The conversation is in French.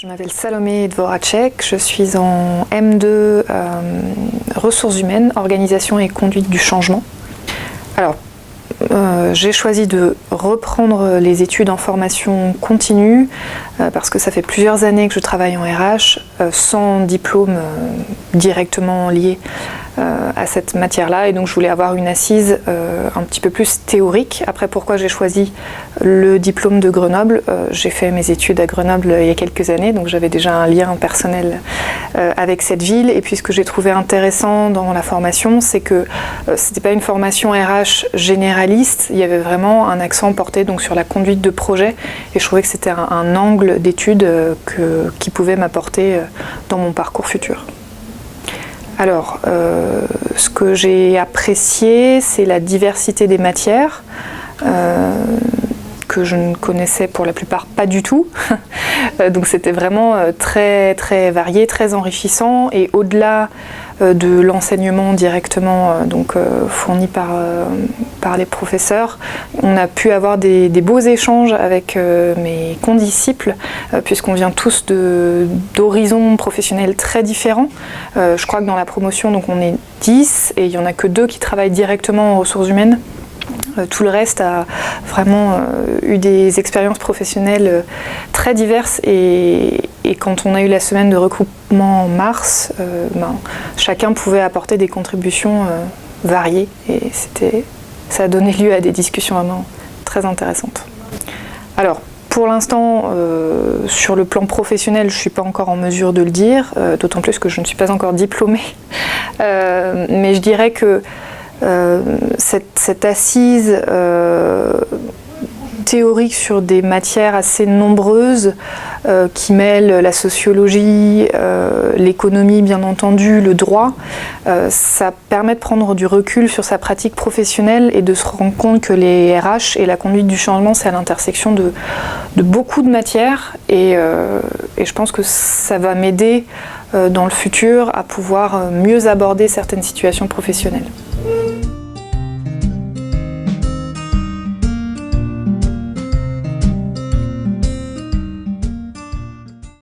Je m'appelle Salomé Dvoracek, je suis en M2 ressources humaines, organisation et conduite du changement. Alors, j'ai choisi de reprendre les études en formation continue parce que ça fait plusieurs années que je travaille en RH sans diplôme directement lié à cette matière-là, et donc je voulais avoir une assise un petit peu plus théorique. Après, pourquoi j'ai choisi le diplôme de Grenoble? J'ai fait mes études à Grenoble il y a quelques années, donc j'avais déjà un lien personnel avec cette ville, et puis ce que j'ai trouvé intéressant dans la formation, c'est que c'était pas une formation RH généraliste, il y avait vraiment un accent porté donc sur la conduite de projet, et je trouvais que c'était un angle d'étude qui pouvait m'apporter dans mon parcours futur. Alors, ce que j'ai apprécié, c'est la diversité des matières, que je ne connaissais pour la plupart pas du tout. Donc c'était vraiment très, très varié, très enrichissant, et au-delà de l'enseignement directement fourni par les professeurs, on a pu avoir des beaux échanges avec mes condisciples, puisqu'on vient tous d'horizons professionnels très différents. Je crois que dans la promotion, donc on est 10, et il n'y en a que 2 qui travaillent directement en ressources humaines. Tout le reste a vraiment eu des expériences professionnelles très diverses, et quand on a eu la semaine de regroupement en mars, chacun pouvait apporter des contributions variées, et ça a donné lieu à des discussions vraiment très intéressantes. Alors, pour l'instant, sur le plan professionnel, je ne suis pas encore en mesure de le dire, d'autant plus que je ne suis pas encore diplômée, mais je dirais que cette assise théorique sur des matières assez nombreuses qui mêlent la sociologie, l'économie bien entendu, le droit, ça permet de prendre du recul sur sa pratique professionnelle et de se rendre compte que les RH et la conduite du changement, c'est à l'intersection de beaucoup de matières, et je pense que ça va m'aider dans le futur à pouvoir mieux aborder certaines situations professionnelles.